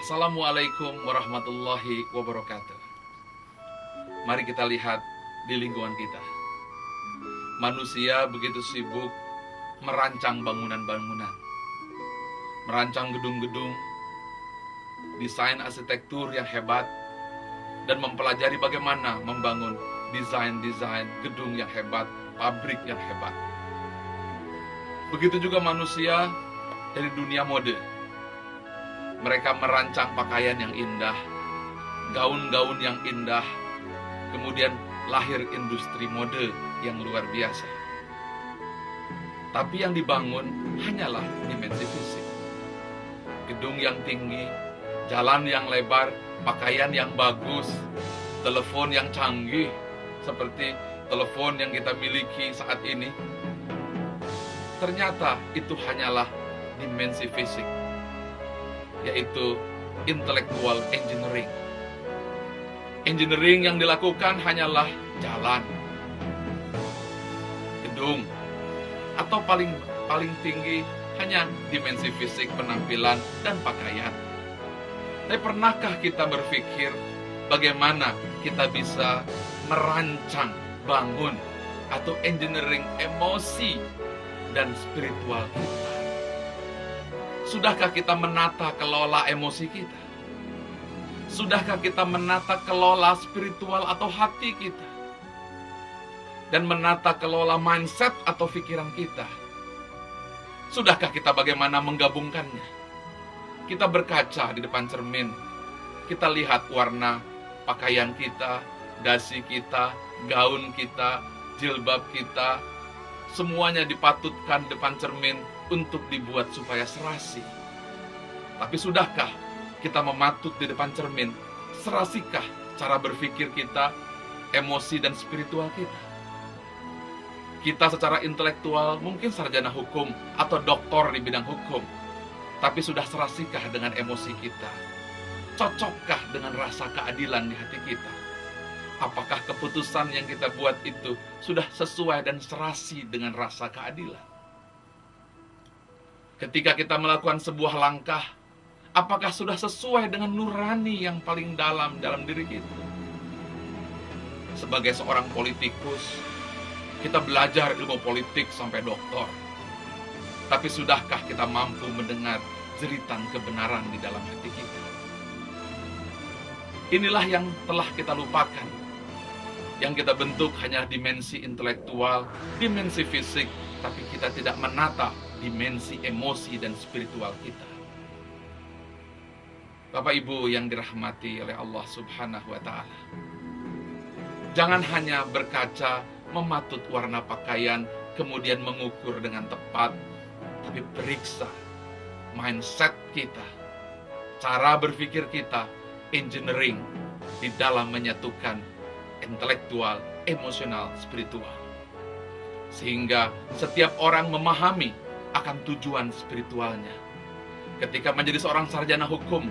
Assalamualaikum warahmatullahi wabarakatuh. Mari kita lihat di lingkungan kita. Manusia begitu sibuk merancang bangunan-bangunan, merancang gedung-gedung, desain arsitektur yang hebat, dan mempelajari bagaimana membangun desain-desain gedung yang hebat, pabrik yang hebat. Begitu juga manusia dari dunia mode. Mereka merancang pakaian yang indah, gaun-gaun yang indah, kemudian lahir industri mode yang luar biasa. Tapi yang dibangun hanyalah dimensi fisik. Gedung yang tinggi, jalan yang lebar, pakaian yang bagus, telepon yang canggih, seperti telepon yang kita miliki saat ini. Ternyata itu hanyalah dimensi fisik, yaitu intellectual engineering. Engineering yang dilakukan hanyalah jalan, gedung, atau paling tinggi hanya dimensi fisik, penampilan, dan pakaian. Tapi pernahkah kita berpikir bagaimana kita bisa merancang, bangun, atau engineering emosi dan spiritual kita? Sudahkah kita menata kelola emosi kita? Sudahkah kita menata kelola spiritual atau hati kita? Dan menata kelola mindset atau pikiran kita? Sudahkah kita bagaimana menggabungkannya? Kita berkaca di depan cermin, kita lihat warna pakaian kita, dasi kita, gaun kita, jilbab kita, semuanya dipatutkan depan cermin untuk dibuat supaya serasi. Tapi sudahkah kita mematut di depan cermin? Serasikah cara berpikir kita, emosi dan spiritual kita? Kita secara intelektual mungkin sarjana hukum atau doktor di bidang hukum, tapi sudah serasikah dengan emosi kita? Cocokkah dengan rasa keadilan di hati kita? Apakah keputusan yang kita buat itu sudah sesuai dan serasi dengan rasa keadilan? Ketika kita melakukan sebuah langkah, apakah sudah sesuai dengan nurani yang paling dalam diri kita? Sebagai seorang politikus, kita belajar ilmu politik sampai doktor. Tapi sudahkah kita mampu mendengar jeritan kebenaran di dalam hati kita? Inilah yang telah kita lupakan. Yang kita bentuk hanya dimensi intelektual, dimensi fisik, tapi kita tidak menata dimensi emosi dan spiritual kita. Bapak Ibu yang dirahmati oleh Allah Subhanahu wa Ta'ala, jangan hanya berkaca, mematut warna pakaian, kemudian mengukur dengan tepat, tapi periksa mindset kita, cara berpikir kita, engineering di dalam menyatukan intelektual, emosional, spiritual. Sehingga setiap orang memahami akan tujuan spiritualnya. Ketika menjadi seorang sarjana hukum,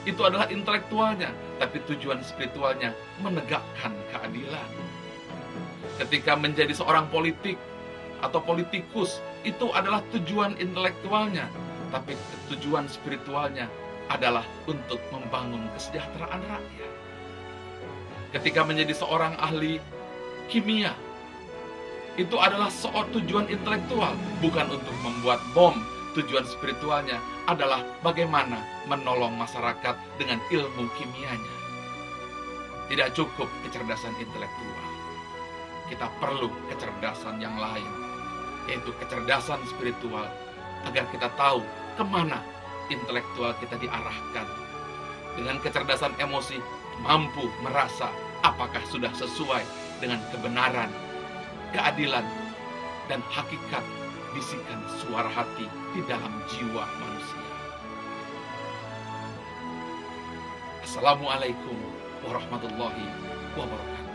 itu adalah intelektualnya, tapi tujuan spiritualnya menegakkan keadilan. Ketika menjadi seorang politik atau politikus, itu adalah tujuan intelektualnya, tapi tujuan spiritualnya adalah untuk membangun kesejahteraan rakyat. Ketika menjadi seorang ahli kimia, itu adalah tujuan intelektual, bukan untuk membuat bom. Tujuan spiritualnya adalah bagaimana menolong masyarakat dengan ilmu kimianya. Tidak cukup kecerdasan intelektual. Kita perlu kecerdasan yang lain, yaitu kecerdasan spiritual, agar kita tahu kemana intelektual kita diarahkan. Dengan kecerdasan emosi, mampu merasa apakah sudah sesuai dengan kebenaran, keadilan, dan hakikat bisikan suara hati di dalam jiwa manusia. Assalamualaikum warahmatullahi wabarakatuh.